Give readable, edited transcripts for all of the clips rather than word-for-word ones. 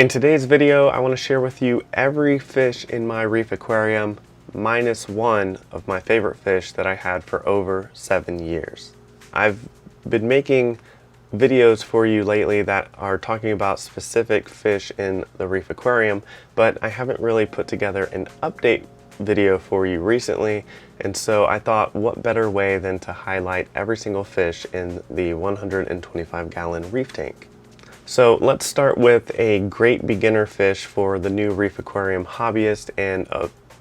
In today's video, I want to share with you every fish in my reef aquarium minus one of my favorite fish that I had for over 7 years. I've been making videos for you lately that are talking about specific fish in the reef aquarium, but I haven't really put together an update video for you recently, and so I thought what better way than to highlight every single fish in the 125-gallon reef tank. So let's start with a great beginner fish for the new reef aquarium hobbyist and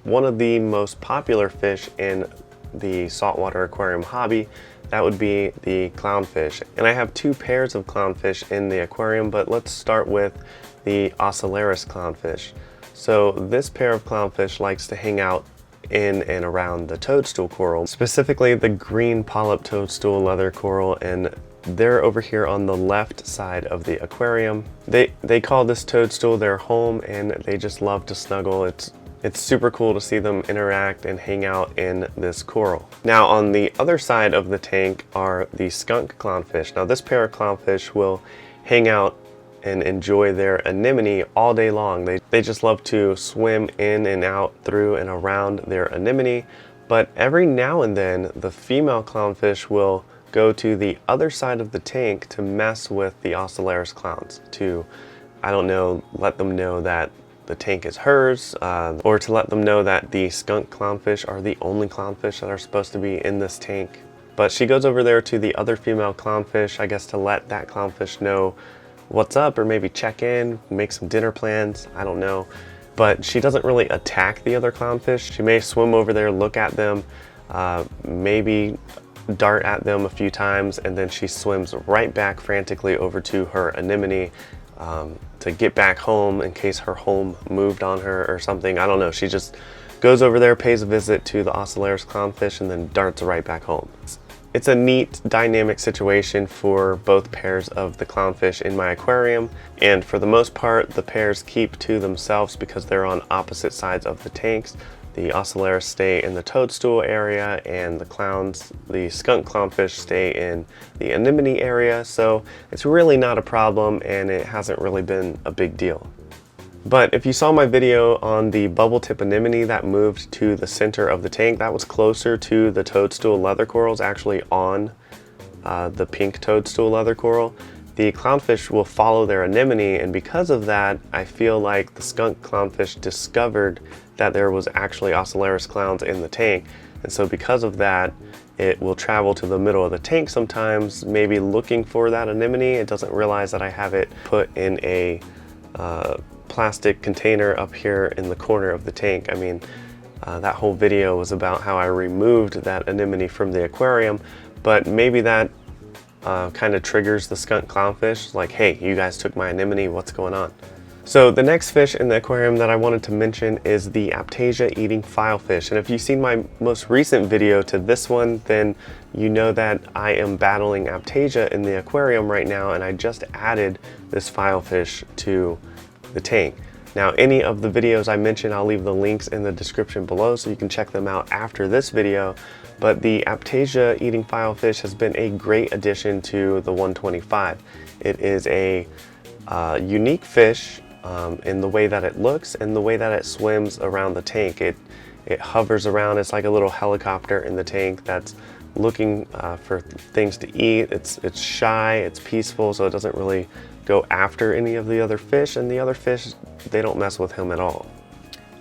one of the most popular fish in the saltwater aquarium hobby. That would be the clownfish. And I have two pairs of clownfish in the aquarium, but let's start with the Ocellaris clownfish. So this pair of clownfish likes to hang out in and around the toadstool coral, specifically the green polyp toadstool leather coral, and they're over here on the left side of the aquarium. They call this toadstool their home, and they just love to snuggle. It's super cool to see them interact and hang out in this coral. Now on the other side of the tank are the skunk clownfish. Now this pair of clownfish will hang out and enjoy their anemone all day long. They just love to swim in and out through and around their anemone, but every now and then the female clownfish will go to the other side of the tank to mess with the Ocellaris clowns, to, I don't know, let them know that the tank is hers, or to let them know that the skunk clownfish are the only clownfish that are supposed to be in this tank. But she goes over there to the other female clownfish, I guess to let that clownfish know what's up, or maybe check in, make some dinner plans, I don't know. But she doesn't really attack the other clownfish. She may swim over there, look at them, maybe dart at them a few times, and then she swims right back frantically over to her anemone to get back home in case her home moved on her or something. I don't know. She just goes over there, pays a visit to the Ocellaris clownfish, and then darts right back home. It's a neat dynamic situation for both pairs of the clownfish in my aquarium, and for the most part the pairs keep to themselves because they're on opposite sides of the tanks. The Ocellaris stay in the toadstool area, and the skunk clownfish stay in the anemone area, so it's really not a problem and it hasn't really been a big deal. But if you saw my video on the bubble tip anemone that moved to the center of the tank, that was closer to the toadstool leather corals, actually on the pink toadstool leather coral. The clownfish will follow their anemone, and because of that, I feel like the skunk clownfish discovered that there was actually Ocellaris clowns in the tank, and so because of that, it will travel to the middle of the tank sometimes, maybe looking for that anemone. It doesn't realize that I have it put in a plastic container up here in the corner of the tank. I mean, that whole video was about how I removed that anemone from the aquarium, but maybe that kind of triggers the skunk clownfish, like, hey, you guys took my anemone, what's going on? So the next fish in the aquarium that I wanted to mention is the Aptasia Eating Filefish, and if you've seen my most recent video to this one, then you know that I am battling Aptasia in the aquarium right now, and I just added this filefish to the tank. Now any of the videos I mentioned, I'll leave the links in the description below so you can check them out after this video, but the Aptasia Eating Filefish has been a great addition to the 125. It is a unique fish in the way that it looks and the way that it swims around the tank. It hovers around. It's like a little helicopter in the tank that's looking for things to eat. It's shy, it's peaceful, so it doesn't really go after any of the other fish, and the other fish, they don't mess with him at all.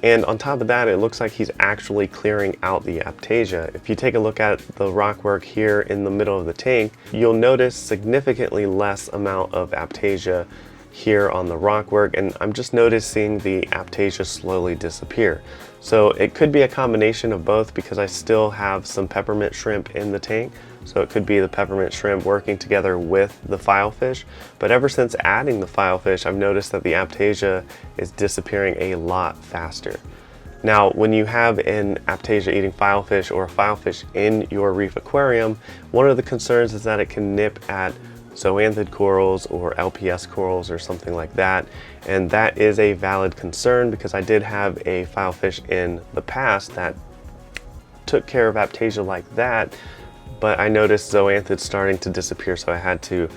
And on top of that, it looks like he's actually clearing out the Aptasia. If you take a look at the rockwork here in the middle of the tank, you'll notice significantly less amount of Aptasia here on the rockwork, and I'm just noticing the Aptasia slowly disappear. So it could be a combination of both, because I still have some peppermint shrimp in the tank, so it could be the peppermint shrimp working together with the filefish. But ever since adding the filefish, I've noticed that the Aptasia is disappearing a lot faster. Now, when you have an Aptasia eating filefish or a filefish in your reef aquarium, one of the concerns is that it can nip at zoanthid corals or LPS corals or something like that, and that is a valid concern, because I did have a filefish in the past that took care of Aptasia like that, but I noticed zoanthids starting to disappear, so I had to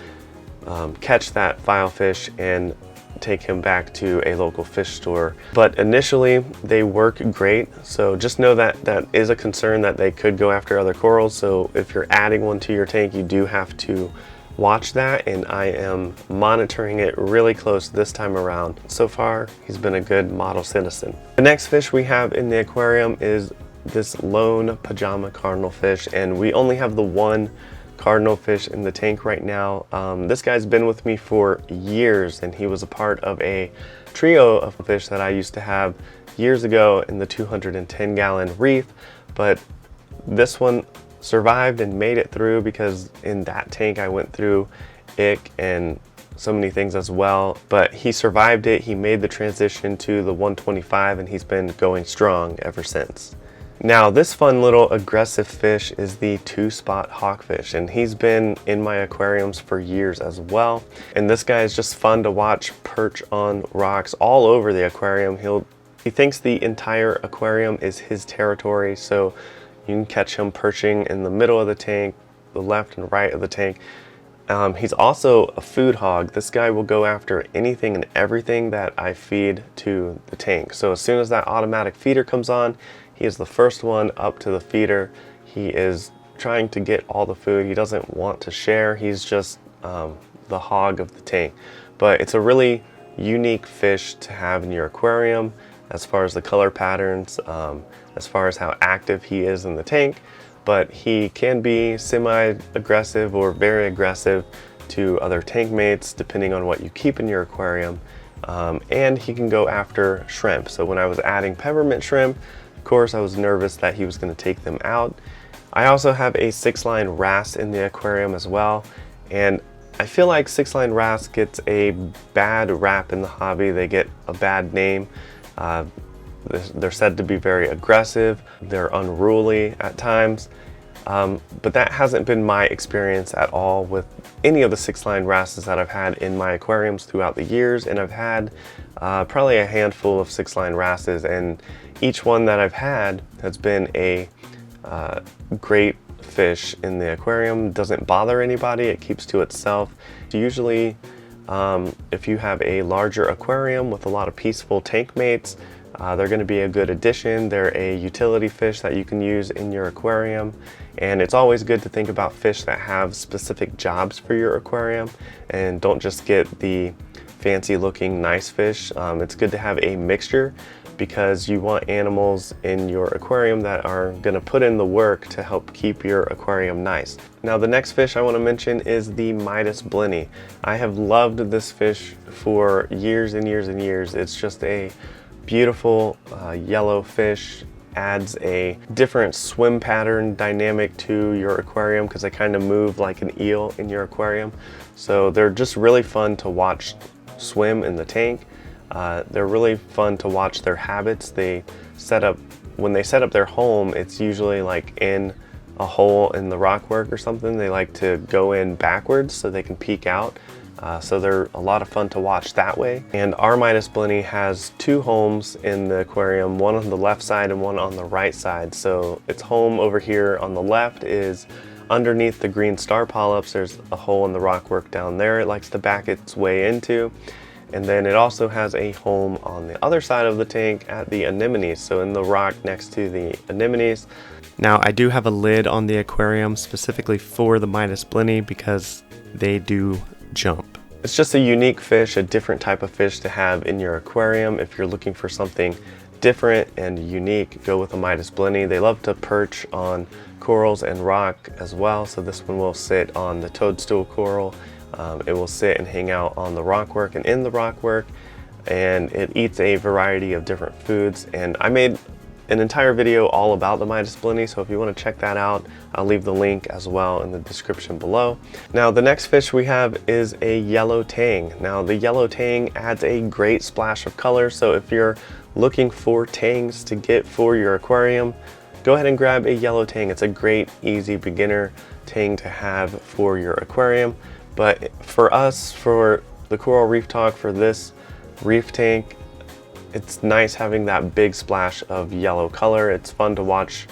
catch that filefish and take him back to a local fish store. But initially they work great, so just know that that is a concern, that they could go after other corals. So if you're adding one to your tank, you do have to watch that, and I am monitoring it really close this time around. So far, he's been a good model citizen. The next fish we have in the aquarium is this lone Pajama cardinal fish, and we only have the one cardinal fish in the tank right now. This guy's been with me for years, and he was a part of a trio of fish that I used to have years ago in the 210-gallon reef, but this one survived and made it through because in that tank I went through ick and so many things as well, but he survived it. He made the transition to the 125, and he's been going strong ever since. Now this fun little aggressive fish is the two-spot hawkfish, and he's been in my aquariums for years as well, and this guy is just fun to watch perch on rocks all over the aquarium. He thinks the entire aquarium is his territory, so you can catch him perching in the middle of the tank, the left and right of the tank. He's also a food hog. This guy will go after anything and everything that I feed to the tank. So as soon as that automatic feeder comes on, he is the first one up to the feeder. He is trying to get all the food. He doesn't want to share. He's just the hog of the tank. But it's a really unique fish to have in your aquarium as far as the color patterns, as far as how active he is in the tank, but he can be semi-aggressive or very aggressive to other tank mates depending on what you keep in your aquarium, and he can go after shrimp. So when I was adding peppermint shrimp, of course I was nervous that he was going to take them out. I also have a 6-line wrasse in the aquarium as well, and I feel like 6-line wrasse gets a bad rap in the hobby. They get a bad name. They're said to be very aggressive, they're unruly at times, but that hasn't been my experience at all with any of the 6-line wrasses that I've had in my aquariums throughout the years. And I've had probably a handful of 6-line wrasses, and each one that I've had has been a great fish in the aquarium. Doesn't bother anybody, it keeps to itself. Usually if you have a larger aquarium with a lot of peaceful tank mates, they're going to be a good addition. They're a utility fish that you can use in your aquarium, and it's always good to think about fish that have specific jobs for your aquarium and don't just get the fancy looking nice fish. It's good to have a mixture because you want animals in your aquarium that are going to put in the work to help keep your aquarium nice. Now the next fish I want to mention is the Midas Blenny. I have loved this fish for years and years and years. It's just a beautiful yellow fish, adds a different swim pattern dynamic to your aquarium because they kind of move like an eel in your aquarium. So they're just really fun to watch swim in the tank. They're really fun to watch their habits. When they set up their home, it's usually like in a hole in the rockwork or something. They like to go in backwards so they can peek out. So they're a lot of fun to watch that way. And our Midas Blenny has 2 homes in the aquarium, one on the left side and one on the right side. So its home over here on the left is underneath the green star polyps. There's a hole in the rockwork down there it likes to back its way into. And then it also has a home on the other side of the tank at the anemones, so in the rock next to the anemones. Now I do have a lid on the aquarium specifically for the Midas Blenny because they do jump. It's just a unique fish, a different type of fish to have in your aquarium. If you're looking for something different and unique, go with a Midas Blenny. They love to perch on corals and rock as well, so this one will sit on the toadstool coral. It will sit and hang out on the rockwork and in the rockwork, and it eats a variety of different foods. And I made an entire video all about the Midas Blenny, so if you want to check that out, I'll leave the link as well in the description below. Now the next fish we have is a yellow tang. Now the yellow tang adds a great splash of color, so if you're looking for tangs to get for your aquarium, go ahead and grab a yellow tang. It's a great, easy beginner tang to have for your aquarium. But for us, for the Coral Reef Talk, for this reef tank, it's nice having that big splash of yellow color. It's fun to watch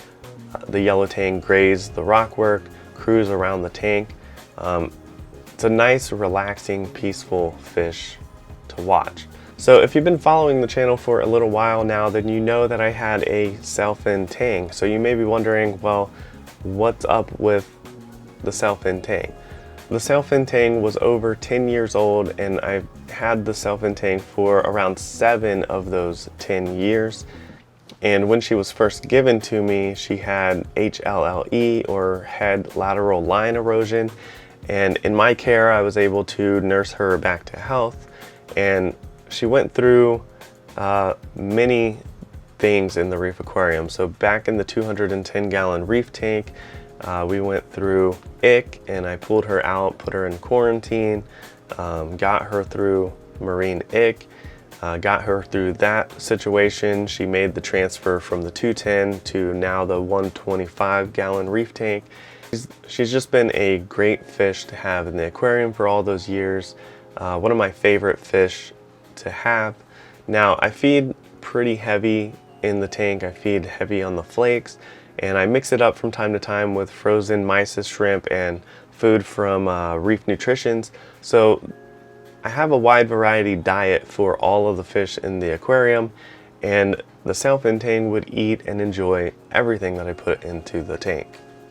the yellow tang graze the rockwork, cruise around the tank. It's a nice, relaxing, peaceful fish to watch. So if you've been following the channel for a little while now, then you know that I had a Sailfin Tang. So you may be wondering, well, what's up with the Sailfin Tang? The Sailfin Tang was over 10 years old, and I've had the Sailfin Tang for around 7 of those 10 years. And when she was first given to me, she had HLLE, or head lateral line erosion. And in my care, I was able to nurse her back to health. And she went through many things in the Reef Aquarium. So back in the 210-gallon reef tank, we went through ick, and I pulled her out, put her in quarantine, got her through marine ick, got her through that situation. She made the transfer from the 210 to now the 125-gallon reef tank. She's just been a great fish to have in the aquarium for all those years. One of my favorite fish to have. Now, I feed pretty heavy in the tank. I feed heavy on the flakes, and I mix it up from time to time with frozen Midas shrimp and food from Reef Nutritions. So I have a wide variety diet for all of the fish in the aquarium, and the Sailfin Tang would eat and enjoy everything that I put into the tank.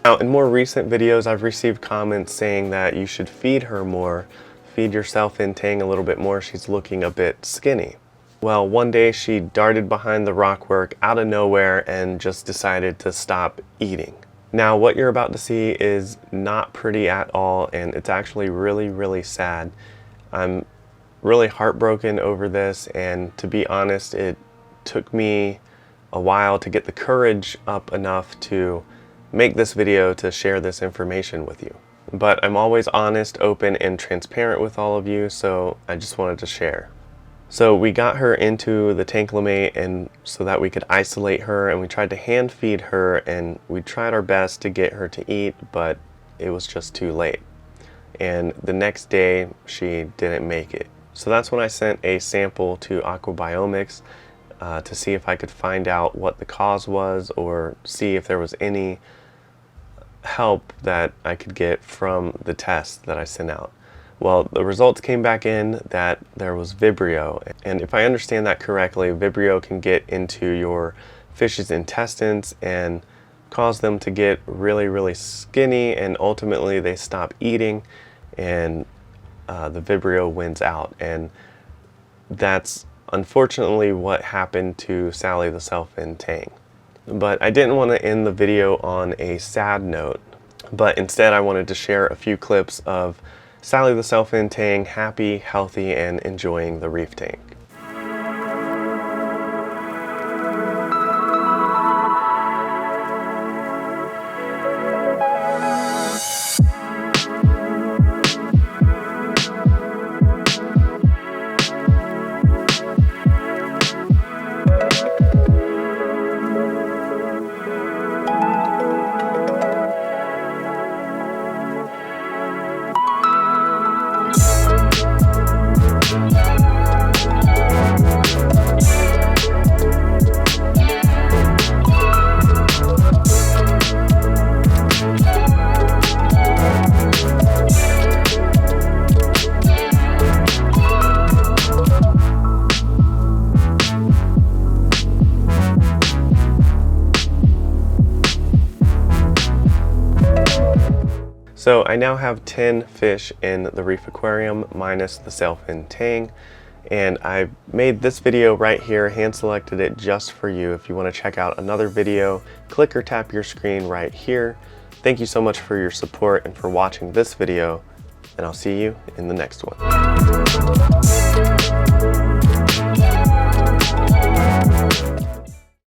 Now, in more recent videos, I've received comments saying that you should feed her more, feed your Sailfin Tang a little bit more. She's looking a bit skinny. Well, one day she darted behind the rockwork out of nowhere and just decided to stop eating. Now, what you're about to see is not pretty at all, and it's actually really sad. I'm really heartbroken over this, and to be honest, it took me a while to get the courage up enough to make this video to share this information with you. But I'm always honest, open, and transparent with all of you, so I just wanted to share. So we got her into the tanklimate, and so that we could isolate her, and we tried to hand feed her, and we tried our best to get her to eat, but it was just too late. And the next day she didn't make it. So that's when I sent a sample to Aquabiomics to see if I could find out what the cause was, or see if there was any help that I could get from the test that I sent out. Well, the results came back in that there was Vibrio, and if I understand that correctly, Vibrio can get into your fish's intestines and cause them to get really skinny, and ultimately they stop eating, and the Vibrio wins out. And that's unfortunately what happened to Sally the Sailfin Tang. But I didn't want to end the video on a sad note, but instead I wanted to share a few clips of Sally the Sailfin Tang happy, healthy, and enjoying the reef tank. So I now have 10 fish in the Reef Aquarium minus the Sailfin Tang, and I made this video right here, hand selected it just for you. If you want to check out another video, click or tap your screen right here. Thank you so much for your support and for watching this video, and I'll see you in the next one.